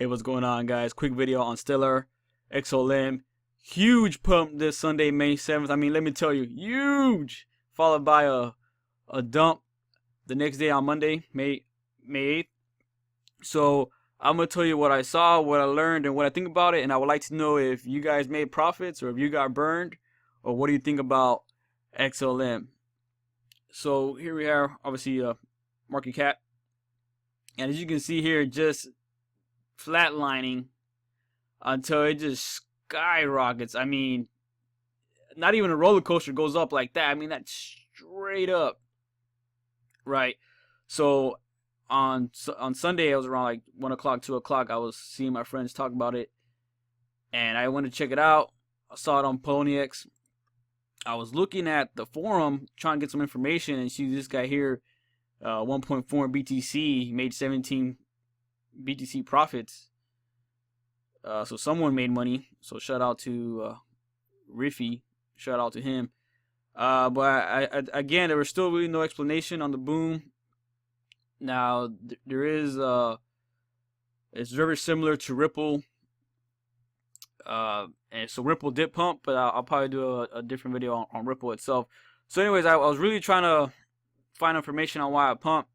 Hey, what's going on, guys? Quick video on Stellar XLM. Huge pump this Sunday, May 7th. I mean, let me tell you, huge. Followed by a dump the next day on Monday, May 8th. So I'm gonna tell you what I saw, what I learned, and what I think about it. And I would like to know if you guys made profits or if you got burned, or what do you think about XLM? So here we are, obviously market cap, and as you can see here, just flatlining until it just skyrockets. I mean, not even a roller coaster goes up like that. I mean, that's straight up, right? So on Sunday, it was around like 1 o'clock, 2 o'clock. I was seeing my friends talk about it, and I went to check it out. I saw it on Poloniex. I was looking at the forum trying to get some information, and see this guy here, 1.4 BTC, made 17 BTC profits. So someone made money. So shout out to Riffy. Shout out to him. But I again, there was still really no explanation on the boom. Now there is it's very similar to Ripple. And so Ripple did pump, but I'll probably do a different video on Ripple itself. So anyways, I was really trying to find information on why I pumped,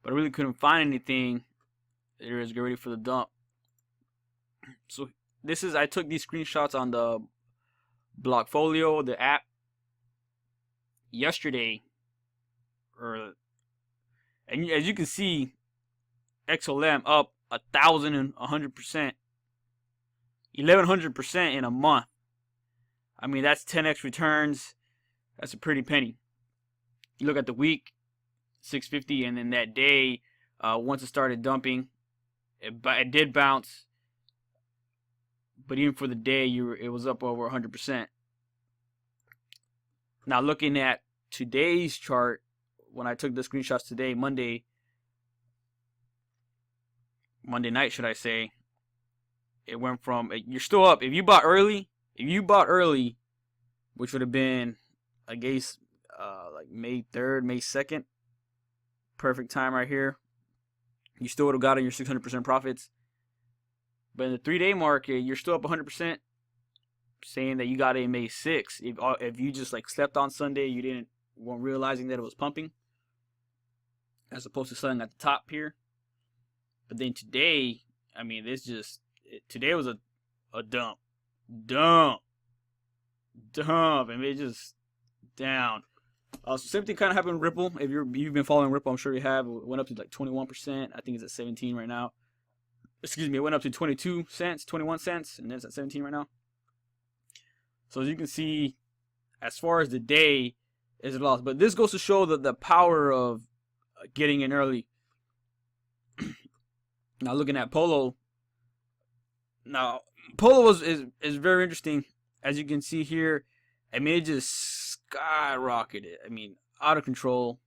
but I really couldn't find anything. There is, get ready for the dump. So this is, I took these screenshots on the Blockfolio, the app, yesterday, and as you can see, XLM up 1,100%, 1,100% in a month. I mean, that's 10x returns. That's a pretty penny. You look at the week, 650, and then that day, once it started dumping, it did bounce, but even for the day, it was up over 100%. Now looking at today's chart, when I took the screenshots today, Monday night, should I say, it went from, you're still up. If you bought early, which would have been, I guess, like May 3rd, May 2nd, perfect time right here, you still would have gotten your 600% profits. But in the 3-day market, you're still up 100%, saying that you got it in May 6th. If you just like slept on Sunday, you weren't realizing that it was pumping, as opposed to selling at the top here. But then today, I mean, today was a dump, and it just down. Same thing kind of happened with Ripple. If you've been following Ripple, I'm sure you have. It went up to like 21%. I think it's at 17 right now. Excuse me, it went up to 22 cents, 21 cents, and then it's at 17 right now. So as you can see, as far as the day, is a loss. But this goes to show the power of getting in early. Now looking at Polo. Now Polo is very interesting. As you can see here, I mean, it just skyrocketed. I mean, out of control.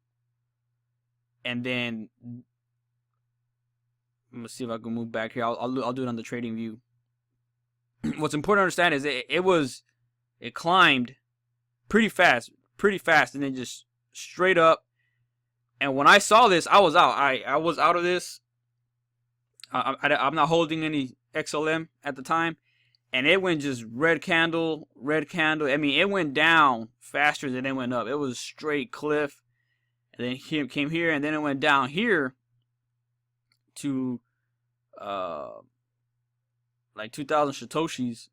And then let's see if I can move back here. I'll do it on the trading view. What's important to understand is it climbed pretty fast, and then just straight up. And when I saw this, I was out. I was out of this. I'm not holding any XLM at the time, and it went just red candle. I mean, it went down faster than it went up. It was straight cliff, and then it came here, and then it went down here to like 2,000 satoshis.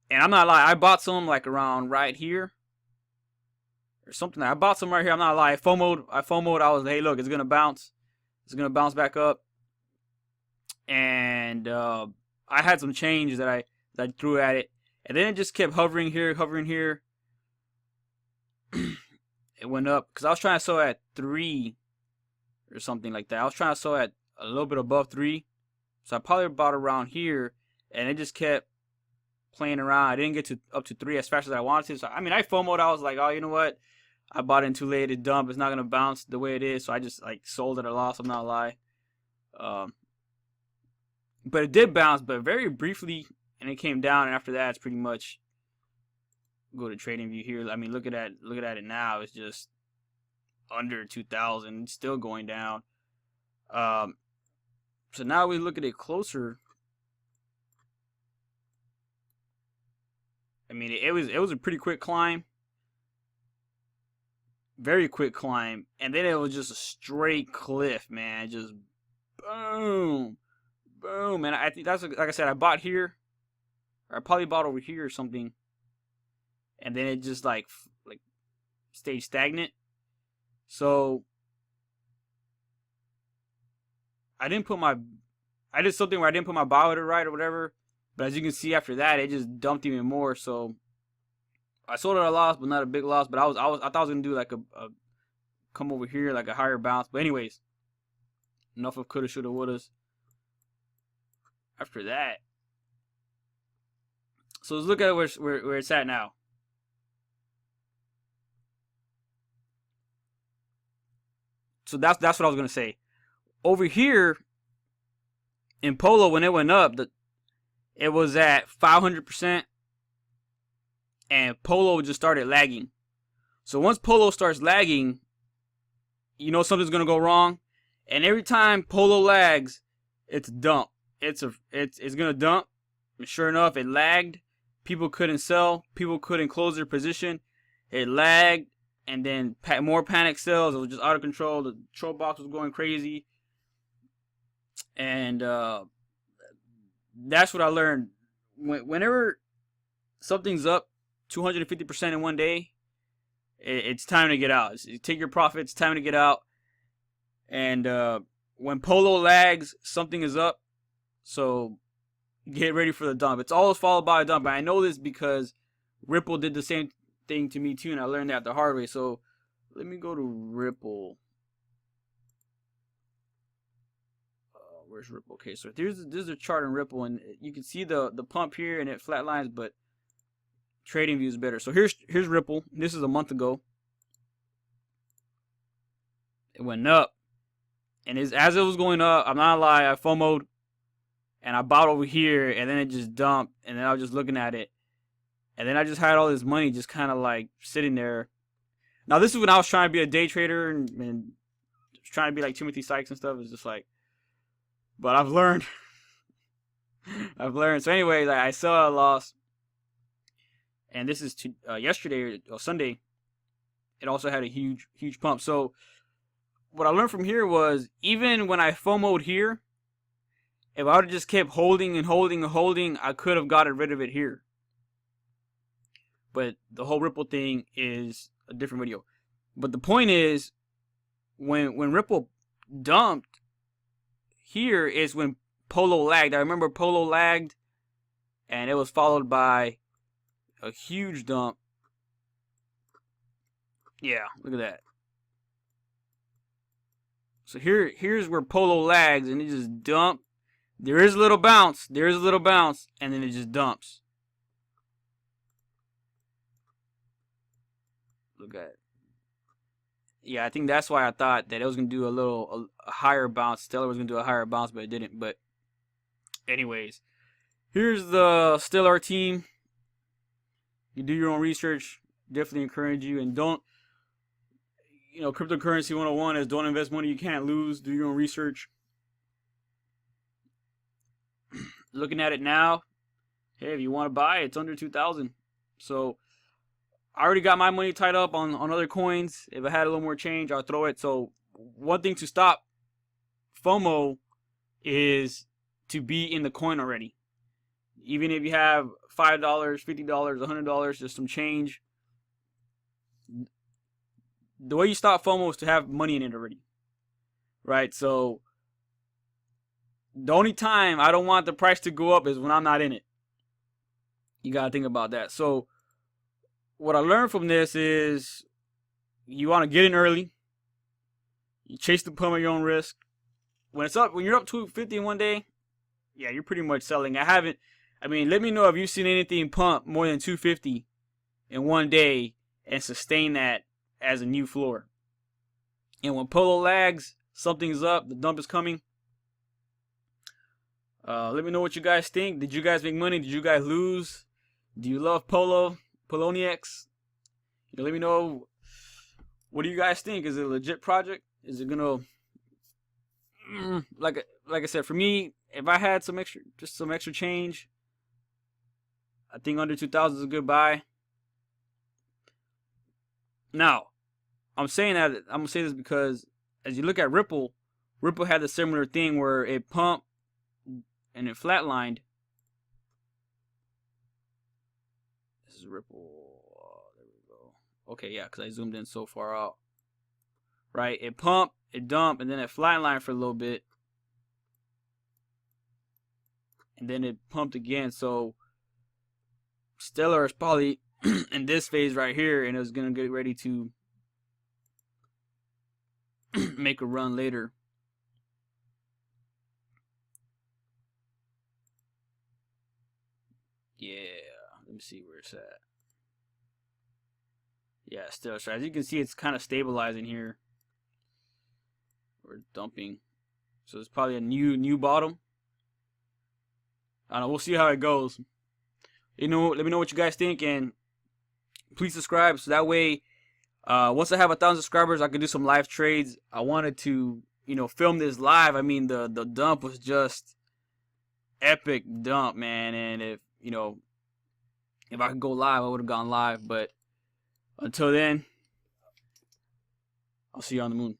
And I'm not lying, I bought some like around right here or something. I bought some right here. I'm not lying. I FOMO'd. I was like, hey, look, it's gonna bounce. It's gonna bounce back up. And I had some change that I threw at it, and then it just kept hovering here. It went up because I was trying to sell at 3 or something like that. I was trying to sell at a little bit above 3, so I probably bought around here, and it just kept playing around. I didn't get up to 3 as fast as I wanted to. So I mean, I FOMO'd. I was like, oh, you know what? I bought in too late. It's dump. It's not gonna bounce the way it is. So I just like sold at a loss. I'm not lying. But it did bounce, but very briefly, and it came down. And after that, it's pretty much, go to trading view here. I mean, look at it now. It's just under 2,000. It's still going down. So now we look at it closer. I mean, it was a pretty quick climb. Very quick climb. And then it was just a straight cliff, man. Just boom. Boom. And I think that's, like I said, I bought here. Or I probably bought over here or something. And then it just like stayed stagnant. So I did something where I didn't put my buy order right or whatever. But as you can see after that, it just dumped even more. So I sold it at a loss, but not a big loss. But I thought I was gonna do like a come over here, like a higher bounce. But anyways, enough of coulda, shoulda, wouldas. After that, so let's look at where it's at now. So that's what I was gonna say. Over here in Polo, when it went up, it was at 500%, and Polo just started lagging. So once Polo starts lagging, you know something's gonna go wrong. And every time Polo lags, it's a dump. It's gonna dump. And sure enough, it lagged. People couldn't sell. People couldn't close their position. It lagged, and then more panic sells. It was just out of control. The control box was going crazy, and that's what I learned. Whenever something's up 250% in one day, it's time to get out. Take your profits. Time to get out. And when Polo lags, something is up. So get ready for the dump. It's always followed by a dump. And I know this because Ripple did the same thing to me too, and I learned that the hard way. So let me go to Ripple. Where's Ripple? Okay, so this is a chart on Ripple, and you can see the pump here, and it flatlines, but trading view is better. So here's Ripple. This is a month ago. It went up, and as it was going up, I'm not gonna lie, I FOMO'd, and I bought over here, and then it just dumped, and then I was just looking at it, and then I just had all this money just kind of like sitting there. Now this is when I was trying to be a day trader and trying to be like Timothy Sykes and stuff. It's just like, but I've learned. I've learned. So anyways, I sell at a loss, and this is yesterday or Sunday. It also had a huge pump. So what I learned from here was, even when I FOMO'd here, if I would have just kept holding and holding and holding, I could have gotten rid of it here. But the whole Ripple thing is a different video. But the point is, when Ripple dumped, here is when Polo lagged. I remember Polo lagged, and it was followed by a huge dump. Yeah, look at that. So here's where Polo lags, and it just dumped. There is a little bounce. And then it just dumps. Look at it. Yeah, I think that's why I thought that it was going to do a higher bounce. Stellar was going to do a higher bounce, but it didn't. But anyways, here's the Stellar team. You do your own research. Definitely encourage you. And don't, cryptocurrency 101 is don't invest money you can't lose. Do your own research. Looking at it now, hey, if you want to buy, it's under 2,000. So I already got my money tied up on other coins. If I had a little more change, I'll throw it. So one thing to stop FOMO is to be in the coin already. Even if you have $5, $50, $100, just some change. The way you stop FOMO is to have money in it already. Right? So the only time I don't want the price to go up is when I'm not in it. You got to think about that. So what I learned from this is you want to get in early. You chase the pump at your own risk. When you're up 250 in one day, yeah, you're pretty much selling. Let me know if you've seen anything pump more than 250 in one day and sustain that as a new floor. And when Polo lags, something's up, the dump is coming. Let me know what you guys think. Did you guys make money? Did you guys lose? Do you love Poloniex? Let me know. What do you guys think? Is it a legit project? Is it gonna like I said, for me, if I had some extra change, I think under 2,000 is a good buy. Now, I'm gonna say this because as you look at Ripple had a similar thing where it pumped and it flatlined. This is Ripple. There we go. Okay, yeah, because I zoomed in so far out. Right, it pumped, it dumped, and then it flatlined for a little bit, and then it pumped again. So Stellar is probably in this phase right here, and it's gonna get ready to make a run later. Yeah, let me see where it's at. Yeah, Stellar. So as you can see, it's kind of stabilizing here. Or dumping. So it's probably a new bottom. I don't know. We'll see how it goes. Let me know what you guys think, and please subscribe so that way, once I have 1,000 subscribers, I can do some live trades. I wanted to, film this live. I mean, the dump was just epic dump, man. And if I could go live, I would have gone live. But until then, I'll see you on the moon.